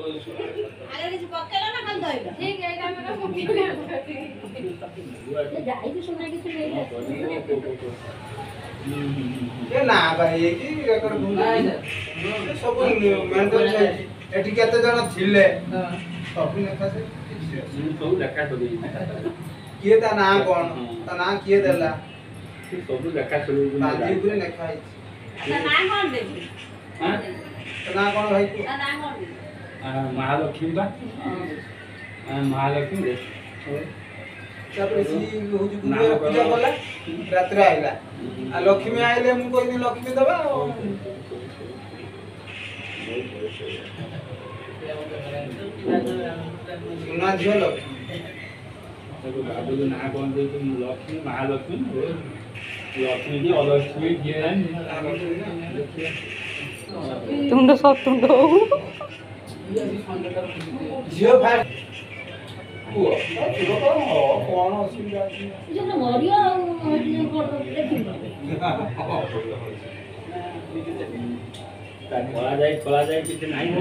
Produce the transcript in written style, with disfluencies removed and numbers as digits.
आगे किसी पक्केला ना खाली धइला ठीक है एटा में का पक्केला जाई भी सुना किसी नहीं ये ना भाई की एकर भूला सब मेंटल छै एठी केते जण थिले कॉपी लेखा से सब लेखा तो देई किए ता ना कोन ता ना किए देला सब लेखा तो बाजी ऊपर लेखा है ता ना कोन देबी हां ता ना कोन भाई ता ना कोन महालक्ष्मी बा महालक्ष्मी दे तापर सी होजी गुरुवार पूजा कला रात्रि आइला आ लक्ष्मी आइले मु कोइ दिन लक्ष्मी दबा सुना झियो लक्ष्मी तो बाबू ना कोन दे तुम लक्ष्मी महालक्ष्मी लक्ष्मी की अलक्ष्मी की है तुंडो सब तुंडो झियो भाई पुओ झियो तो कोन असुविधा अछि जो ना मरियो कोन देखि खोला जाए किसी नहीं